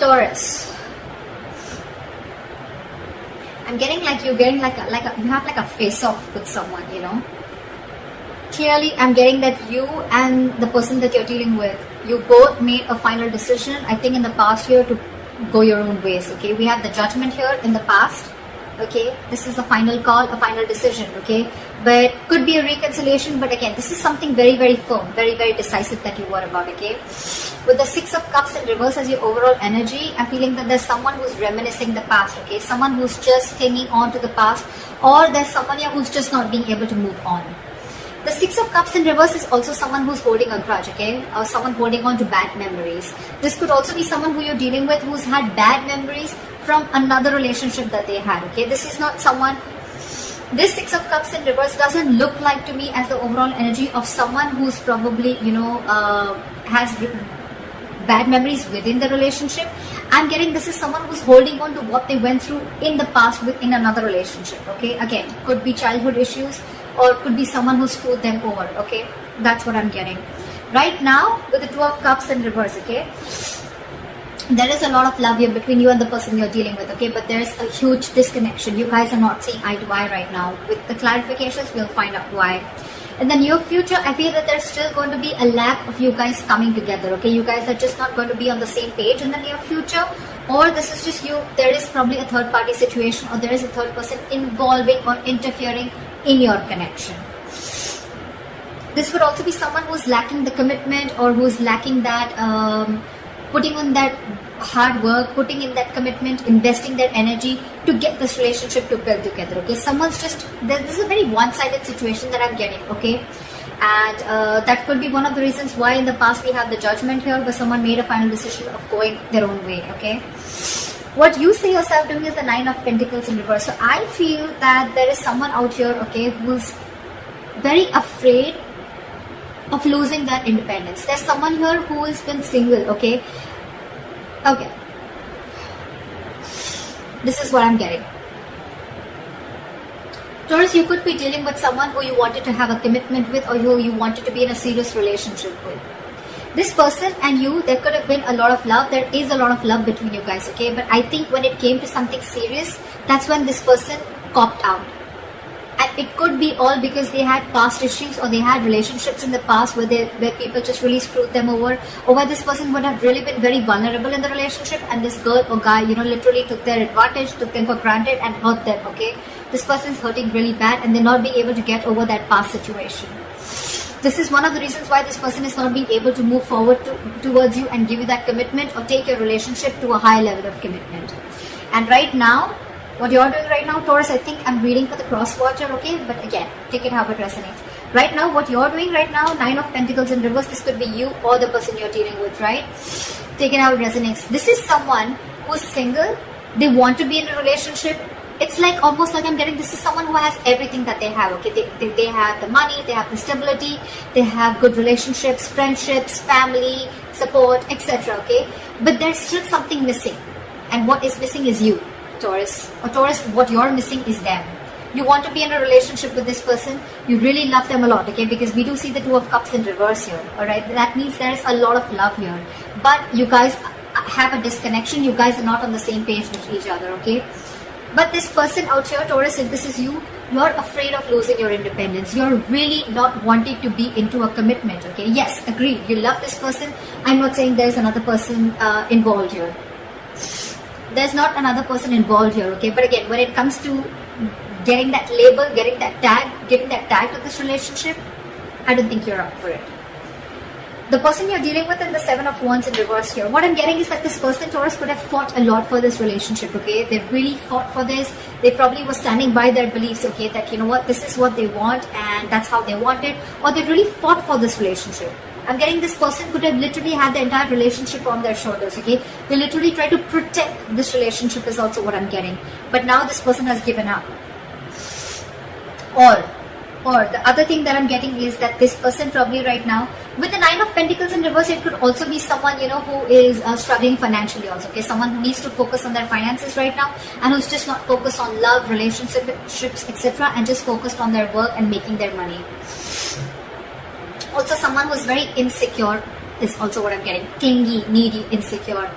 Taurus, I'm getting like you're getting like you have like a face-off with someone, you know. Clearly, I'm getting that you and the person that you're dealing with, you both made a final decision, I think in the past year, to go your own ways, okay? We have the Judgment here in the past, okay? This is a final call, a final decision, okay? But could be a reconciliation, but again, this is something very, very firm, very, very decisive that you were about, okay? With the Six of Cups in reverse as your overall energy, I'm feeling that there's someone who's reminiscing the past, okay? Someone who's just clinging on to the past, or there's someone here who's just not being able to move on. The Six of Cups in reverse is also someone who's holding a grudge, okay? Or someone holding on to bad memories. This could also be someone who you're dealing with who's had bad memories from another relationship that they had, okay? This is not someone... This Six of Cups in reverse doesn't look like to me as the overall energy of someone who's probably, you know, has bad memories within the relationship. I'm getting this is someone who's holding on to what they went through in the past within another relationship, okay? Again, could be childhood issues, or could be someone who screwed them over, okay? That's what I'm getting. Right now, with the Two of Cups in reverse, okay? There is a lot of love here between you and the person you're dealing with, okay? But there's a huge disconnection. You guys are not seeing eye to eye right now. With the clarifications, we'll find out why. In the near future, I feel that there's still going to be a lack of you guys coming together, okay? You guys are just not going to be on the same page in the near future. Or this is just you, there is probably a third party situation, or there is a third person involving or interfering in your connection. This would also be someone who's lacking the commitment, or who's lacking that putting on that hard work, putting in that commitment, investing their energy to get this relationship to build together, okay? Someone's just, this is a very one-sided situation that I'm getting, okay? And that could be one of the reasons why in the past we have the Judgment here, where someone made a final decision of going their own way, okay? What you see yourself doing is the Nine of Pentacles in reverse. So I feel that there is someone out here, okay, who's very afraid of losing their independence. There's someone here who has been single, okay? Okay. This is what I'm getting. Taurus, you could be dealing with someone who you wanted to have a commitment with, or who you wanted to be in a serious relationship with. This person and you, there could have been a lot of love. There is a lot of love between you guys, okay? But I think when it came to something serious, that's when this person copped out. And it could be all because they had past issues, or they had relationships in the past where people just really screwed them over, or where this person would have really been very vulnerable in the relationship, and this girl or guy, you know, literally took their advantage, took them for granted and hurt them, okay? This person's hurting really bad, and they're not being able to get over that past situation. This is one of the reasons why this person is not being able to move forward towards you and give you that commitment, or take your relationship to a higher level of commitment. And right now, what you're doing right now, Taurus, I think I'm reading for the cross-watcher, okay? But again, take it how it resonates. Right now, what you're doing right now, Nine of Pentacles in reverse, this could be you or the person you're dealing with, right? Take it how it resonates. This is someone who's single. They want to be in a relationship. It's like almost like I'm getting, this is someone who has everything that they have, okay? They have the money, they have the stability, they have good relationships, friendships, family, support, etc., okay? But there's still something missing. And what is missing is you, Taurus. Or Taurus, what you're missing is them. You want to be in a relationship with this person. You really love them a lot, okay? Because we do see the Two of Cups in reverse here, alright? That means there's a lot of love here. But you guys have a disconnection. You guys are not on the same page with each other, okay? But this person out here, Taurus, if this is you, you're afraid of losing your independence. You're really not wanting to be into a commitment, okay? Yes, agreed. You love this person. I'm not saying there's another person involved here. There's not another person involved here, okay? But again, when it comes to getting that label, getting that tag to this relationship, I don't think you're up for it. The person you're dealing with in the Seven of Wands in reverse here, what I'm getting is that this person, Taurus, could have fought a lot for this relationship, okay? They really fought for this. They probably were standing by their beliefs, okay? That, you know what, this is what they want and that's how they want it. Or they really fought for this relationship. I'm getting this person could have literally had the entire relationship on their shoulders, okay? They literally try to protect this relationship is also what I'm getting. But now this person has given up. Or the other thing that I'm getting is that this person probably right now, with the Nine of Pentacles in reverse, it could also be someone, you know, who is struggling financially also, okay? Someone who needs to focus on their finances right now and who's just not focused on love, relationships, etc. and just focused on their work and making their money. Also, someone who's very insecure is also what I'm getting. Clingy, needy, insecure.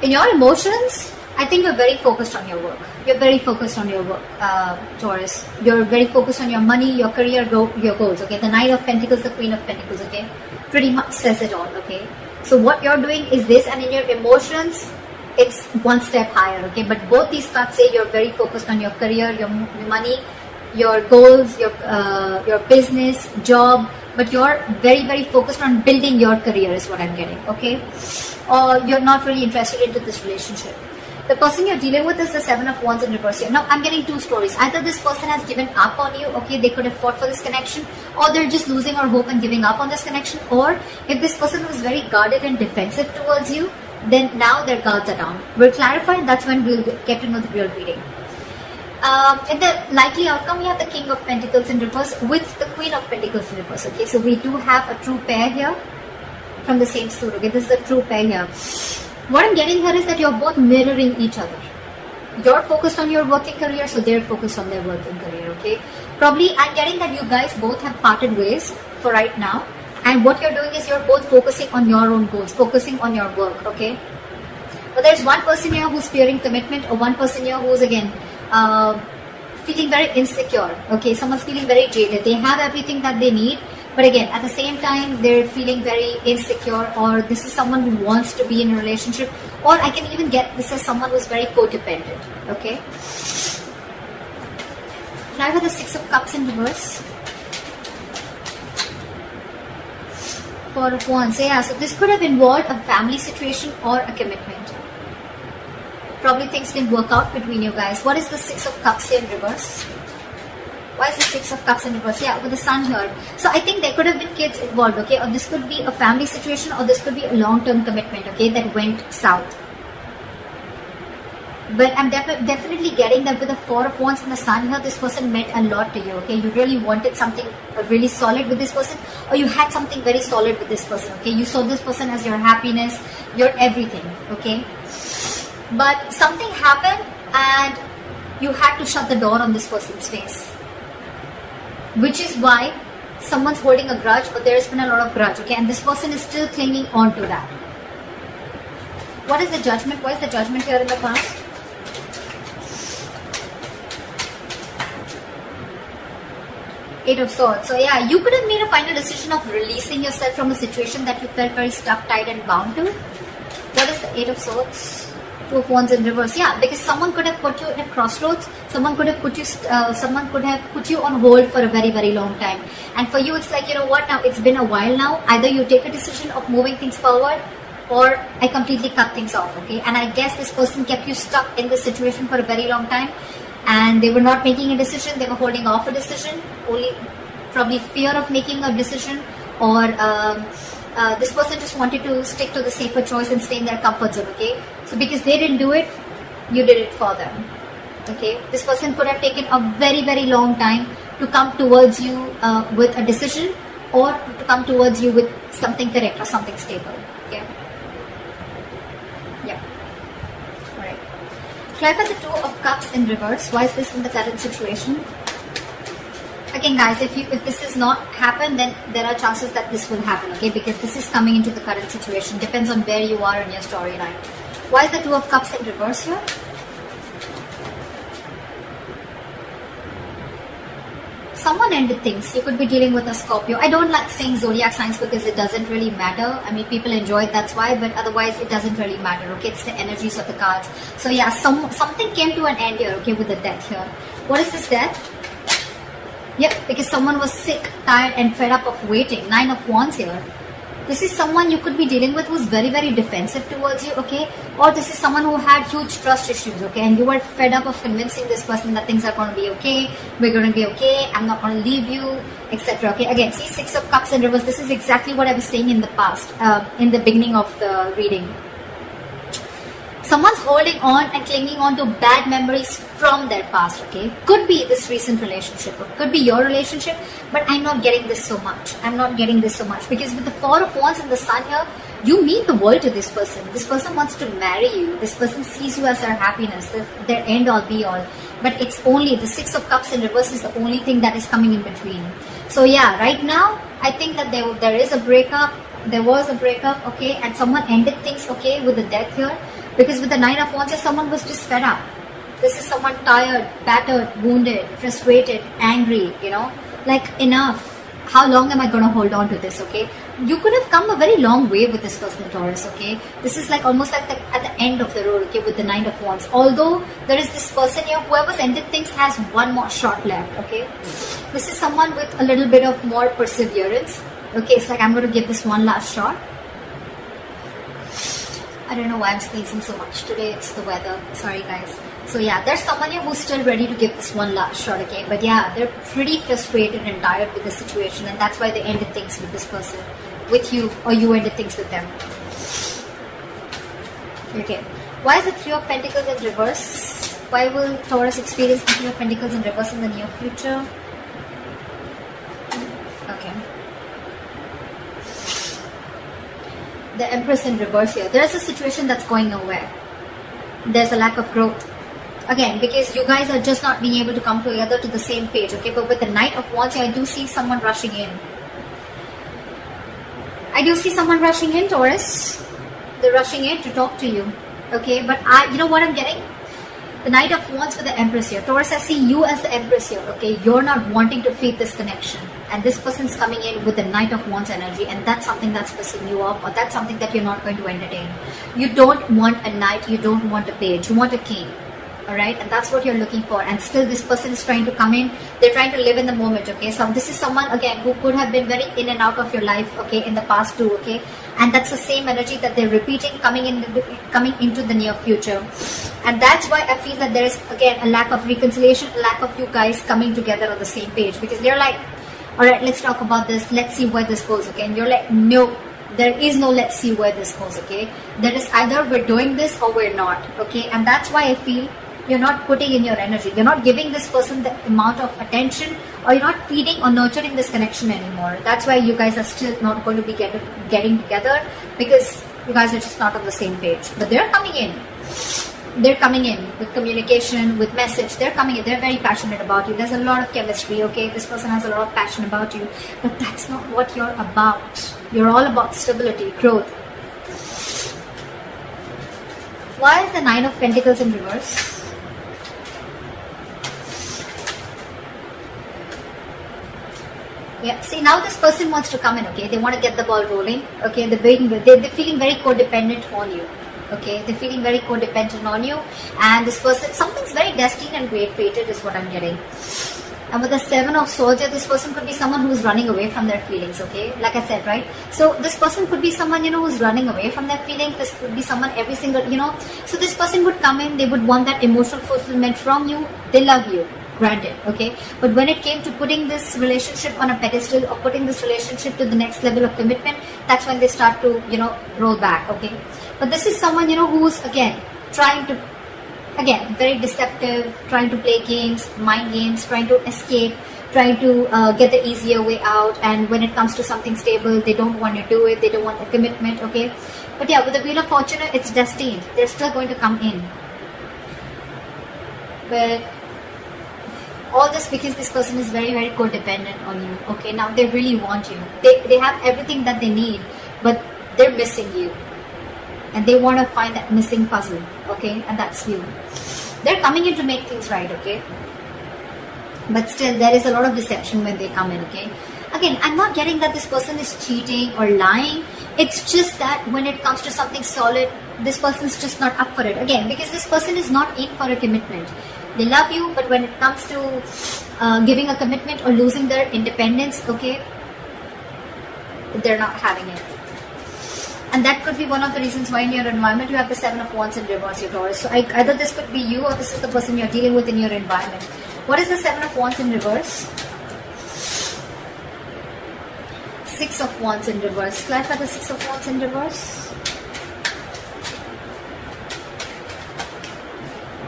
In your emotions, I think you're very focused on your work. You're very focused on your work, Taurus. You're very focused on your money, your career, your goals, okay? The Knight of Pentacles, the Queen of Pentacles, okay? Pretty much says it all, okay? So what you're doing is this, and in your emotions, it's one step higher, okay? But both these cards say you're very focused on your career, your money, your goals, your business, job, but you're very, very focused on building your career is what I'm getting, okay? Or you're not really interested into this relationship. The person you're dealing with is the Seven of Wands in reverse here. Now, I'm getting two stories. Either this person has given up on you, okay, they could have fought for this connection, or they're just losing all hope and giving up on this connection. Or if this person was very guarded and defensive towards you, then now their guards are down. We'll clarify, that's when we'll get to know the real reading. In the likely outcome, we have the King of Pentacles in reverse with the Queen of Pentacles in reverse, okay. So we do have a true pair here from the same suit, okay. This is a true pair here. What I'm getting here is that you're both mirroring each other. You're focused on your working career, so they're focused on their working career, okay? Probably I'm getting that you guys both have parted ways for right now. And what you're doing is you're both focusing on your own goals, focusing on your work, okay? But there's one person here who's fearing commitment, or one person here who's again feeling very insecure, okay? Someone's feeling very jaded. They have everything that they need, but again, at the same time, they're feeling very insecure, or this is someone who wants to be in a relationship, or I can even get this as someone who's very codependent, okay? Now I have the Six of Cups in reverse. Four of Wands. Yeah, so this could have involved a family situation or a commitment. Probably things didn't work out between you guys. What is the Six of Cups here in reverse? Why is the Six of Cups in reverse? Yeah, with the Sun here. So I think there could have been kids involved, okay? Or this could be a family situation, or this could be a long-term commitment, okay? That went south. But I'm definitely getting that with the Four of Wands and the Sun here, this person meant a lot to you, okay? You really wanted something really solid with this person, or you had something very solid with this person, okay? You saw this person as your happiness, your everything, okay? But something happened and you had to shut the door on this person's face. Which is why someone's holding a grudge, or there's been a lot of grudge, okay? And this person is still clinging on to that. What is the Judgment? Why is the Judgment here in the past? Eight of Swords. So yeah, you could have made a final decision of releasing yourself from a situation that you felt very stuck, tied and bound to. What is the Eight of Swords? Two of Wands in reverse. Yeah, because someone could have put you in a crossroads. Someone could have put you on hold for a very, very long time. And for you, it's like, you know what, now it's been a while now. Either you take a decision of moving things forward, or I completely cut things off, okay? And I guess this person kept you stuck in this situation for a very long time, and they were not making a decision. They were holding off a decision, only probably fear of making a decision, or this person just wanted to stick to the safer choice and stay in their comfort zone, okay? So because they didn't do it, you did it for them, okay? This person could have taken a very, very long time to come towards you with a decision, or to come towards you with something correct or something stable, okay? Yeah. Alright. Clarify the Two of Cups in reverse. Why is this in the current situation? Again, guys, if this has not happened, then there are chances that this will happen, okay? Because this is coming into the current situation. Depends on where you are in your storyline. Why is the Two of Cups in reverse here? Someone ended things. You could be dealing with a Scorpio. I don't like saying zodiac signs because it doesn't really matter. I mean, people enjoy it, that's why, but otherwise it doesn't really matter, okay? It's the energies of the cards. So yeah, something came to an end here, okay, with the Death here. What is this Death? Yep, because someone was sick, tired and fed up of waiting. Nine of Wands here. This is someone you could be dealing with who's very, very defensive towards you, okay? Or this is someone who had huge trust issues, okay? And you were fed up of convincing this person that things are going to be okay, we're going to be okay, I'm not going to leave you, etc. Okay, again, see Six of Cups in reverse. This is exactly what I was saying in the past, in the beginning of the reading. Someone's holding on and clinging on to bad memories from their past, okay? Could be this recent relationship, or could be your relationship, but I'm not getting this so much. I'm not getting this so much because with the Four of Wands and the Sun here, you mean the world to this person. This person wants to marry you. This person sees you as their happiness, their end all be all. But it's only the Six of Cups in reverse is the only thing that is coming in between. So yeah, right now, I think that there is a breakup. there was a breakup, okay, and someone ended things, okay, with the death here, because with the Nine of Wands, someone was just fed up. This is someone tired, battered, wounded, frustrated, angry, you know, like enough. How long am I going to hold on to this, okay? You could have come a very long way with this person, Taurus, okay? This is like almost like at the end of the road, okay, with the Nine of Wands. Although there is this person here, whoever's ended things has one more shot left, okay? This is someone with a little bit of more perseverance, okay? It's like, I'm going to give this one last shot. I don't know why I'm sneezing so much today. It's the weather. Sorry, guys. So yeah, there's someone here who's still ready to give this one last shot, okay? But yeah, they're pretty frustrated and tired with the situation, and that's why they ended things with this person, with you, or you ended things with them. Okay. Why is the Three of Pentacles in reverse? Why will Taurus experience the Three of Pentacles in reverse in the near future? Okay. The Empress in reverse here. There's a situation that's going nowhere. There's a lack of growth. Again, because you guys are just not being able to come together to the same page, okay? But with the Knight of Wands here, I do see someone rushing in. I do see someone rushing in, Taurus. They're rushing in to talk to you, okay? But you know what I'm getting? The Knight of Wands with the Empress here. Taurus, I see you as the Empress here, okay? You're not wanting to feed this connection. And this person's coming in with the Knight of Wands energy, and that's something that's pissing you off, or that's something that you're not going to entertain. You don't want a knight, you don't want a page, you want a king. Alright, and that's what you're looking for, and still this person is trying to come in. They're trying to live in the moment, okay? So this is someone, again, who could have been very in and out of your life, okay, in the past too, okay? And that's the same energy that they're repeating, coming into the near future. And that's why I feel that there is, again, a lack of reconciliation, a lack of you guys coming together on the same page, because they're like, alright, let's talk about this, let's see where this goes, okay? And you're like, no, there is no let's see where this goes, okay? There is either we're doing this or we're not, okay? And that's why I feel you're not putting in your energy. You're not giving this person the amount of attention, or you're not feeding or nurturing this connection anymore. That's why you guys are still not going to be getting together, because you guys are just not on the same page. But they're coming in. They're coming in with communication, with message. They're coming in. They're very passionate about you. There's a lot of chemistry, okay? This person has a lot of passion about you. But that's not what you're about. You're all about stability, growth. Why is the Nine of Pentacles in reverse? Yeah, see, now this person wants to come in, okay? They want to get the ball rolling, okay? They're feeling very codependent on you, okay? They're feeling very codependent on you, and this person, something's very destined and great fated is what I'm getting. And with the Seven of Swords, this person could be someone who's running away from their feelings, okay? Like I said, right? So this person could be someone, you know, who's running away from their feelings. This could be someone every single, you know. So this person would come in, they would want that emotional fulfillment from you. They love you. Granted, okay, but when it came to putting this relationship on a pedestal, or putting this relationship to the next level of commitment, that's when they start to, you know, roll back, okay? But this is someone, you know, who's, again, trying to, again, very deceptive, trying to play games, mind games, trying to escape, trying to get the easier way out, and when it comes to something stable, they don't want to do it, they don't want a commitment, okay? But yeah, with the Wheel of Fortune, it's destined. They're still going to come in. But all this because this person is very, very codependent on you, okay? Now they really want you. They have everything that they need, but they're missing you. And they want to find that missing puzzle, okay? And that's you. They're coming in to make things right, okay? But still, there is a lot of deception when they come in, okay? Again, I'm not getting that this person is cheating or lying. It's just that when it comes to something solid, this person's just not up for it. Again, because this person is not in for a commitment. They love you, but when it comes to giving a commitment or losing their independence, okay, they're not having it. And that could be one of the reasons why in your environment you have the Seven of Wands in reverse, your Taurus. So either this could be you, or this is the person you're dealing with in your environment. What is the Seven of Wands in reverse? Six of Wands in reverse. Clarify the Six of Wands in reverse.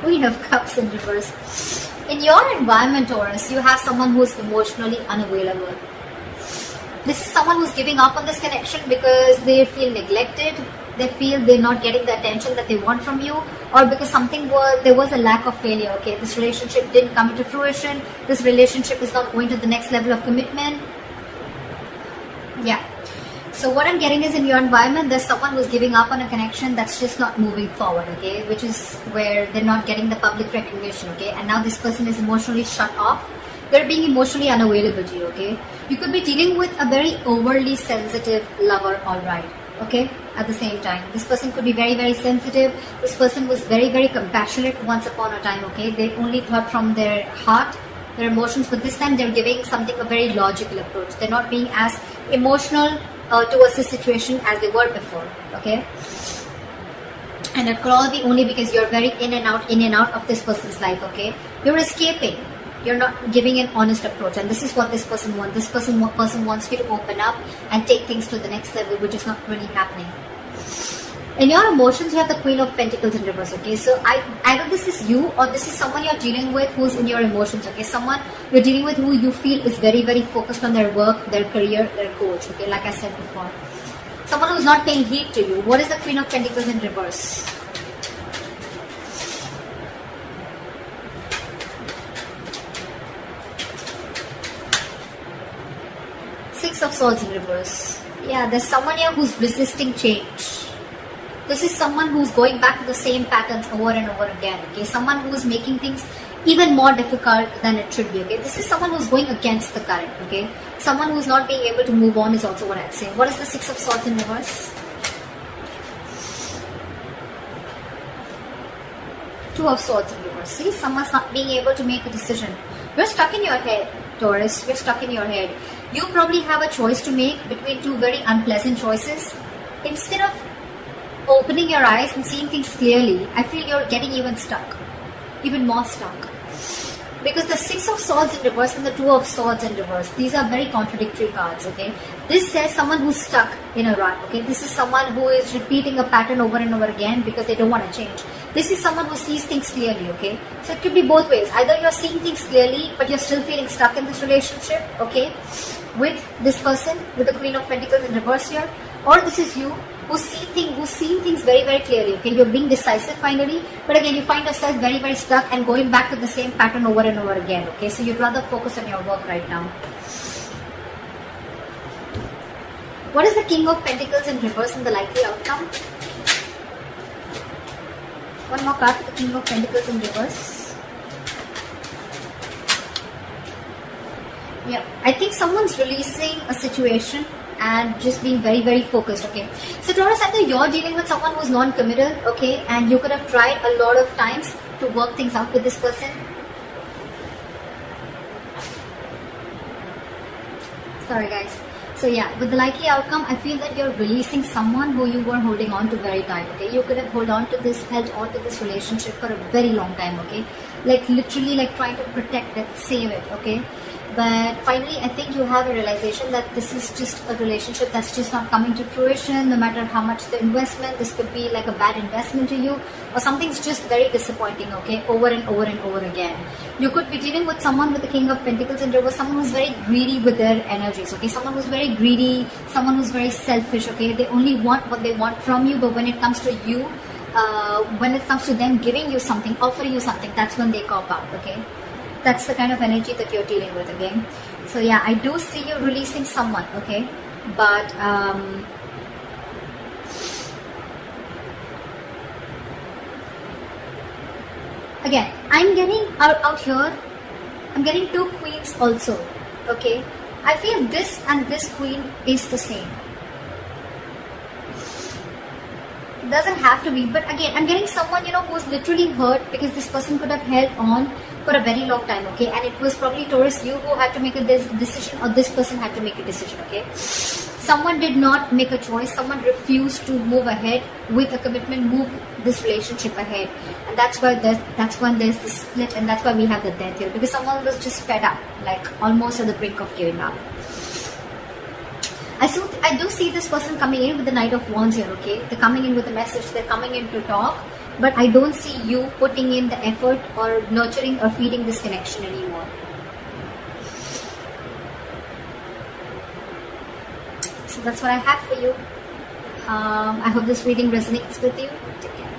Queen of Cups in reverse. In your environment, Taurus, you have someone who is emotionally unavailable. This is someone who's giving up on this connection because they feel neglected. They feel they're not getting the attention that they want from you, or because there was a lack of failure. Okay, this relationship didn't come into fruition. This relationship is not going to the next level of commitment. Yeah. So what I'm getting is in your environment, there's someone who's giving up on a connection that's just not moving forward, okay? Which is where they're not getting the public recognition, okay? And now this person is emotionally shut off. They're being emotionally unavailable to you, okay? You could be dealing with a very overly sensitive lover, alright, okay? At the same time, this person could be very, very sensitive. This person was very, very compassionate once upon a time, okay? They only thought from their heart, their emotions, but this time they're giving something a very logical approach. They're not being as emotional towards this situation as they were before, okay? And it could all be only because you're very in and out of this person's life, okay? You're escaping. You're not giving an honest approach, and this is what this person wants. This person wants you to open up and take things to the next level, which is not really happening. In your emotions, you have the Queen of Pentacles in reverse, okay? So either this is you or this is someone you're dealing with who's in your emotions, okay? Someone you're dealing with who you feel is very, very focused on their work, their career, their goals, okay? Like I said before. Someone who's not paying heed to you. What is the Queen of Pentacles in reverse? Six of Swords in reverse. Yeah, there's someone here who's resisting change. This is someone who's going back to the same patterns over and over again, okay? Someone who's making things even more difficult than it should be, okay? This is someone who's going against the current, okay? Someone who's not being able to move on is also what I'm saying. What is the Six of Swords in reverse? Two of Swords in reverse. See, someone's not being able to make a decision. You're stuck in your head, Taurus. You're stuck in your head. You probably have a choice to make between two very unpleasant choices. Instead of opening your eyes and seeing things clearly, I feel you're getting even stuck, even more stuck. Because the Six of Swords in reverse and the Two of Swords in reverse, these are very contradictory cards, okay? This says someone who's stuck in a rut, okay? This is someone who is repeating a pattern over and over again because they don't want to change. This is someone who sees things clearly, okay? So it could be both ways. Either you're seeing things clearly, but you're still feeling stuck in this relationship, okay? With this person, with the Queen of Pentacles in reverse here. Or this is you, who's seeing things very, very clearly, okay? You're being decisive finally, but again, you find yourself very, very stuck and going back to the same pattern over and over again, okay? So you'd rather focus on your work right now. What is the King of Pentacles in reverse and the likely outcome? One more card for the King of Pentacles in reverse. Yeah, I think someone's releasing a situation and just being very, very focused, okay? So Taurus, either you're dealing with someone who's non-committal, okay, and you could have tried a lot of times to work things out with this person. Sorry guys. So yeah, with the likely outcome, I feel that you're releasing someone who you were holding on to very tight, okay? You could have held on to this relationship for a very long time, okay? Like literally like trying to protect it, save it, okay? But finally, I think you have a realization that this is just a relationship that's just not coming to fruition, no matter how much the investment. This could be like a bad investment to you, or something's just very disappointing, okay, over and over and over again. You could be dealing with someone with the King of Pentacles and reverse, someone who's very greedy with their energies, okay, someone who's very greedy, someone who's very selfish, okay, they only want what they want from you, but when it comes to you, when it comes to them giving you something, offering you something, that's when they cop out, okay. That's the kind of energy that you're dealing with, again. So yeah, I do see you releasing someone, okay, but again, I'm getting out here, I'm getting two queens also, okay. I feel this and this queen is the same. It doesn't have to be, but again, I'm getting someone, you know, who's literally hurt because this person could have held on for a very long time, okay, and it was probably Taurus, you who had to make a decision, or this person had to make a decision, okay. Someone did not make a choice, someone refused to move ahead with a commitment, move this relationship ahead, and that's when there's this split, and that's why we have the death here, because someone was just fed up, like almost at the brink of giving up. I do see this person coming in with the Knight of Wands here, okay? They're coming in with a message, they're coming in to talk, but I don't see you putting in the effort or nurturing or feeding this connection anymore. So that's what I have for you. I hope this reading resonates with you. Take care.